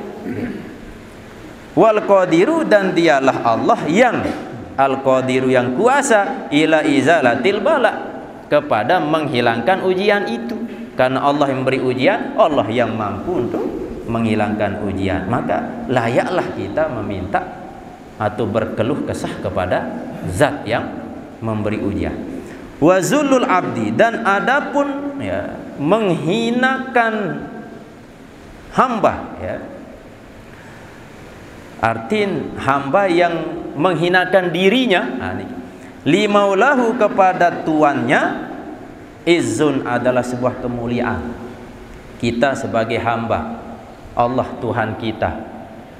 Wal qadiru, dan dialah Allah yang al-qadiru, yang kuasa, ila izalatil bala, kepada menghilangkan ujian itu. Karena Allah yang memberi ujian, Allah yang mampu untuk menghilangkan ujian. Maka layaklah kita meminta atau berkeluh kesah kepada zat yang memberi ujian. Wa zulul abdi, dan adapun menghinakan hamba, artin hamba yang menghinakan dirinya, limaulahu, kepada tuannya, izzun, adalah sebuah kemuliaan. Kita sebagai hamba Allah, Tuhan kita,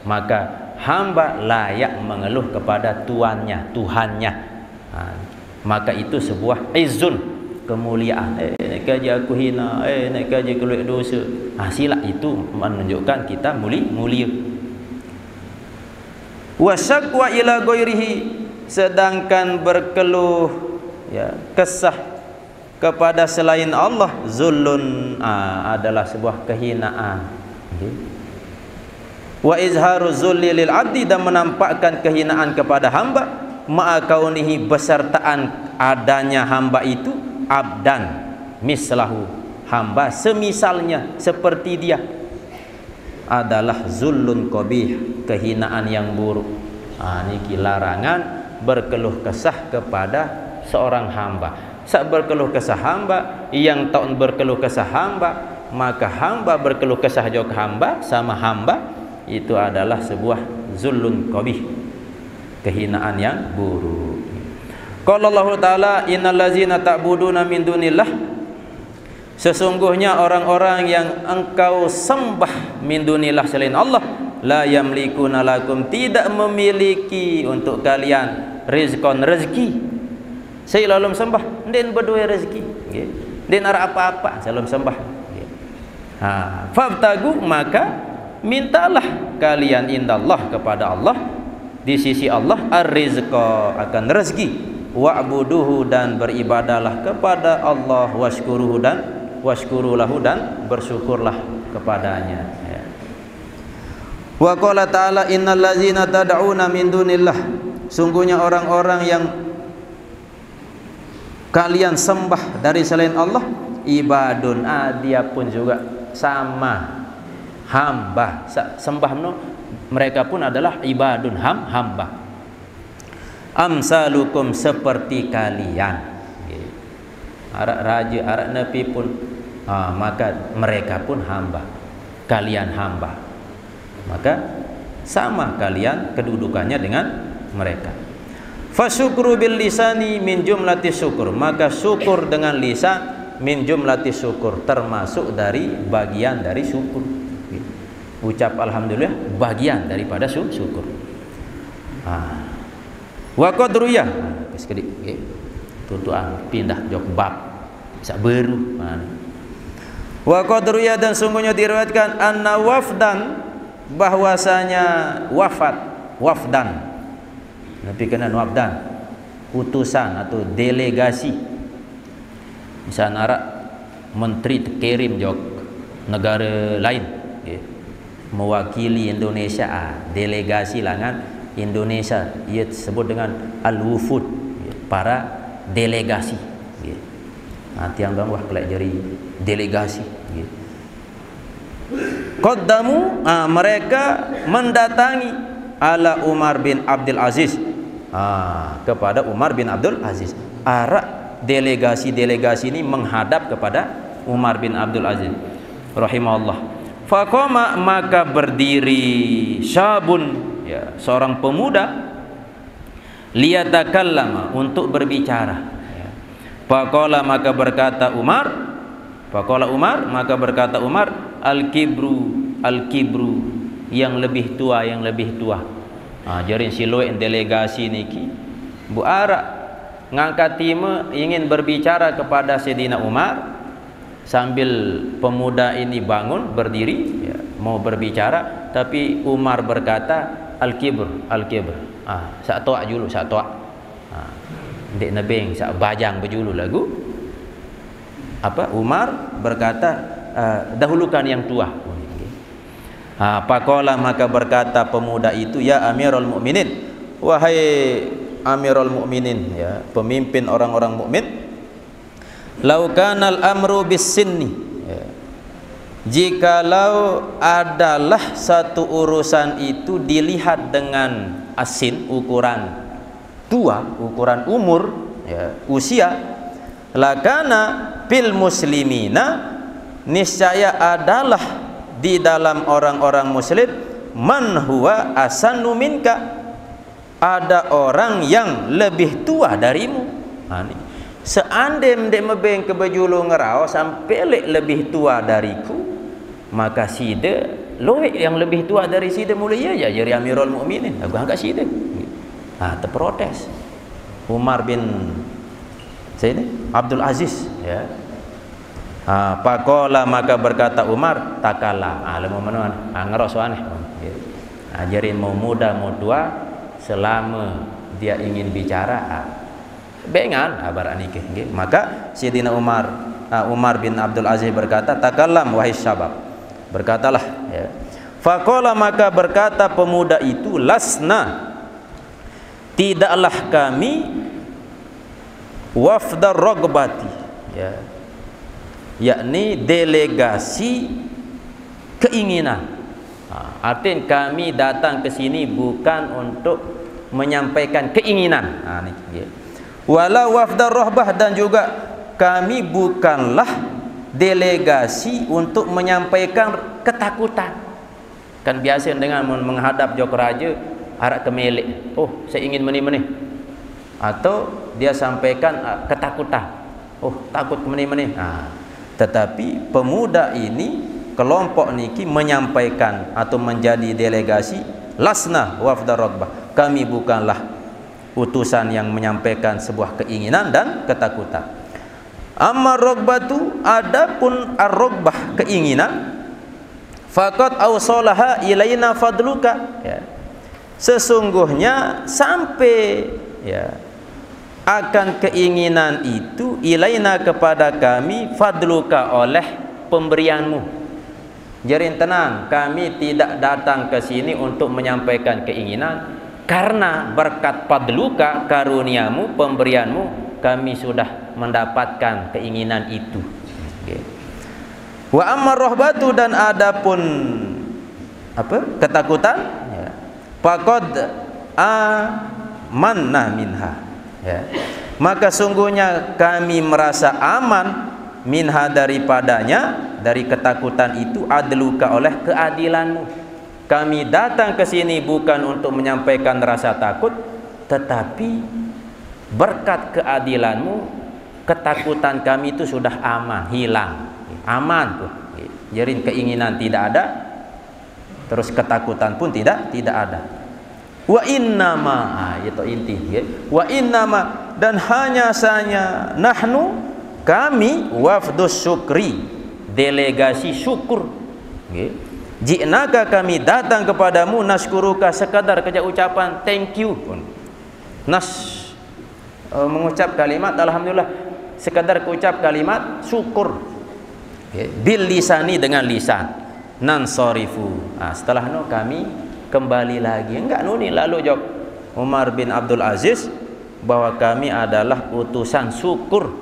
maka hamba layak mengeluh kepada tuannya, Tuhannya. Maka itu sebuah izzun, kemuliaan. Nak kaji aku hina, nak kaji keluar dosa. Sila itu menunjukkan kita mulia. Wa syakwa ila ghairihi, sedangkan berkeluh kesah kepada selain Allah, zulun, adalah sebuah kehinaan. Wa izharu zulli lil abdi, dan menampakkan kehinaan kepada hamba, ma'akaunihi, besertaan adanya hamba itu, abdan mislahu, hamba semisalnya, seperti dia, adalah zulun qabih, kehinaan yang buruk. Niki larangan berkeluh kesah kepada seorang hamba. Saat berkeluh kesah hamba, yang tak berkeluh kesah hamba, maka hamba berkeluh kesah juga hamba sama hamba, itu adalah sebuah zulun qabih, kehinaan yang buruk. Qala Allah Ta'ala, innal ladzina ta'buduna min dunillah, sesungguhnya orang-orang yang engkau sembah min dunillah, selain Allah, la yamlikuna lakum, tidak memiliki untuk kalian rizqan, rezeki. Saya lalu sembah, den berdua rezeki, den arah apa-apa saya lalu sembah. Fabtagu, maka mintalah kalian indallah, kepada Allah, di sisi Allah, ar-rizqa, akan rezeki, wa'buduhu, dan beribadalah kepada Allah, washkuruhu, dan washkurulahu, dan bersyukurlah kepadanya. Wa qala ta'ala, innal ladzina tad'una min dunillah, sungguhnya orang-orang yang kalian sembah dari selain Allah, ibadun, dia pun juga sama hamba, sembah mereka pun adalah ibadun, hamba. Amsalukum, seperti kalian. Arak raja, arak nabi pun, maka mereka pun hamba, kalian hamba, maka sama kalian kedudukannya dengan mereka. Fasyukru bil lisani min jumlati syukur, maka syukur dengan lisan min jumlati syukur, termasuk dari bagian dari syukur. Ucap alhamdulillah bagian daripada syukur. Wa qadruya, sekedik tutuan pindah jok bab bisa baru. Wa qadruya, dan sungguhnya diriwayatkan anna wafdan, bahwasanya wafat wafdan. Tapi kena wafdan, utusan atau delegasi. Misal Arab menteri kirim jok negara lain, mewakili Indonesia, delegasi langan Indonesia, ia disebut dengan al-wufud, para delegasi. Tiang bawah pelajari delegasi. Qaddamu, mereka mendatangi ala Umar bin Abdul Aziz, kepada Umar bin Abdul Aziz. Arab delegasi-delegasi ini menghadap kepada Umar bin Abdul Aziz rahimahullah. Faqama, maka berdiri syabun, ya, seorang pemuda, liyatakallama, untuk berbicara. Faqala, maka berkata Umar, maka berkata Umar, al-kibru, yang lebih tua, Jarin siluet delegasi niki Bu Ara ngangkat timah ingin berbicara kepada Sayyidina Umar, sambil pemuda ini bangun berdiri, ya, mau berbicara, tapi Umar berkata al-kibr, sak toak julu, sak toak. Dek nebeng sak bajang berjulu lagu. Umar berkata dahulukan yang tua. Pakola, maka berkata pemuda itu, ya Amirul Mukminin, wahai Amirul Mukminin, ya, pemimpin orang-orang mukmin, laukanal amru bis-sinni, ya, jikalau adalah satu urusan itu dilihat dengan asin, ukuran tua, ukuran umur, ya, usia, lakana fil muslimina, niscaya adalah di dalam orang-orang muslim, man huwa asannu minka, ada orang yang lebih tua darimu. Seandainya dek mebeng ke bejulu ngerau sampai lebih tua dariku, maka sida loe yang lebih tua dari sida mulia ya jadi Amirul Mukminin. Aku angkat sida. Terprotes Umar bin Abdul Aziz, ya. Pakola, maka berkata Umar, takala, lemu menuan, ngeros aneh. Ajarin mau muda mau tua, selama dia ingin bicara, bengan abar anikah. Maka Sayyidina Umar bin Abdul Aziz berkata, takallam wahai syabab, berkatalah, ya. Faqala, maka berkata pemuda itu, lasna, tidaklah kami wafdar rogbati, ya, yakni delegasi keinginan. Artinya kami datang ke sini bukan untuk menyampaikan keinginan. Walau wafdar rohbah, dan juga kami bukanlah delegasi untuk menyampaikan ketakutan. Kan biasa dengan menghadap jok raja harap kemelik, saya ingin meni-meni, atau dia sampaikan ketakutan, takut meni-meni. Tetapi pemuda ini, kelompok niki menyampaikan atau menjadi delegasi, lasna wafdar rogbah, kami bukanlah utusan yang menyampaikan sebuah keinginan dan ketakutan. Amma rogbatu, adapun ar-rogbah, keinginan, faqad awsalaha ilaina fadluka, ya, sesungguhnya sampai, ya, akan keinginan itu ilaina, kepada kami, fadluka, oleh pemberianmu. Jadi tenang, kami tidak datang ke sini untuk menyampaikan keinginan, karena berkat fadluka, karuniamu, pemberianmu, kami sudah mendapatkan keinginan itu. Wa amma rohbatu, dan adapun ketakutan, ya, faqad amanna minha, ya, maka sungguhnya kami merasa aman, minha, daripadanya, dari ketakutan itu, adluka, oleh keadilanmu. Kami datang ke sini bukan untuk menyampaikan rasa takut, tetapi berkat keadilanmu, ketakutan kami itu sudah aman, hilang, aman tuh. Jadi keinginan tidak ada, terus ketakutan pun tidak ada. Wa innama, itu inti, ya. Wa innama, dan hanya saja, nahnu, kami, wafdus syukri, delegasi syukur, Ji'naka, kami datang kepadamu, nashkuruka, sekadar kerja ucapan thank you pun. Mengucap kalimat alhamdulillah, sekadar ucap kalimat syukur. Bil lisani, dengan lisan. Nansarifu. Setelah itu kami kembali lagi. Enggak nuni lalu jawab Umar bin Abdul Aziz bahwa kami adalah utusan syukur,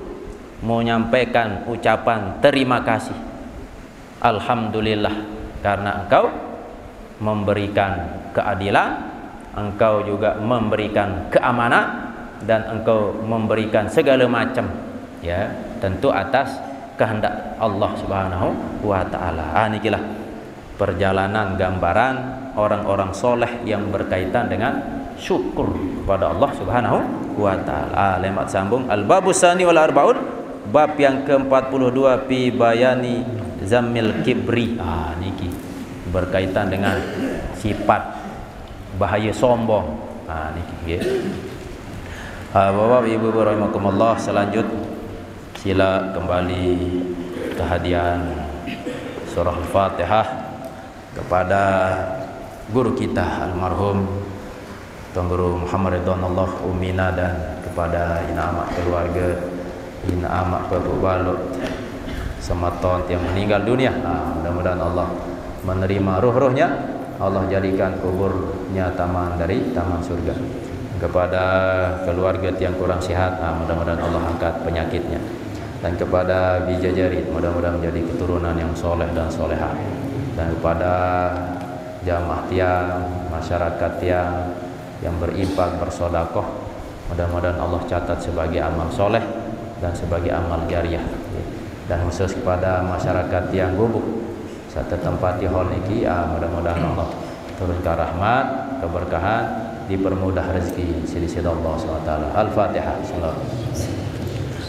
mau menyampaikan ucapan terima kasih. Alhamdulillah, karena engkau memberikan keadilan, engkau juga memberikan keamanan, dan engkau memberikan segala macam, ya, tentu atas kehendak Allah Subhanahu wa taala. Inilah perjalanan gambaran orang-orang soleh yang berkaitan dengan syukur kepada Allah Subhanahu wa taala. Lemat sambung al-babus tsani wal arbaun, bab yang ke-42 fi bayani zammil kibri. Niki berkaitan dengan sifat bahaya sombong. Niki nggih. Bapak Ibu rahimakumullah, selanjut sila kembali kehadiran surah Al-Fatihah kepada guru kita almarhum Tuan Guru Muhammad Ridwanullah Umina, dan kepada ina amat keluarga, ina amat Bapak Balut Sematon yang meninggal dunia. Mudah-mudahan Allah menerima ruh-ruhnya, Allah jadikan kuburnya taman dari taman surga. Kepada keluarga yang kurang sihat, mudah-mudahan Allah angkat penyakitnya. Dan kepada Bijajari, mudah-mudahan menjadi keturunan yang soleh dan solehah. Dan kepada jamaah tiang, masyarakat tiang yang berinfak, bersodakoh, mudah-mudahan Allah catat sebagai amal soleh dan sebagai amal jariah. Dan khusus kepada masyarakat tiang Gubuk serta tempat di hall niki, mudah-mudahan Allah turunkan rahmat, keberkahan, dipermudah rezeki sisi Allah SWT. Al-Fatihah.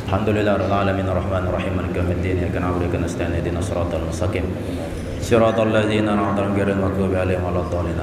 Alhamdulillahirabbil alamin arrahmanir rahim maliki yaumiddin iyyaka na'budu wa iyyaka nasta'in ihdinas siratal mustaqim siratal ladzina an'amta 'alaihim ghairil maghdubi 'alaihim waladdallin.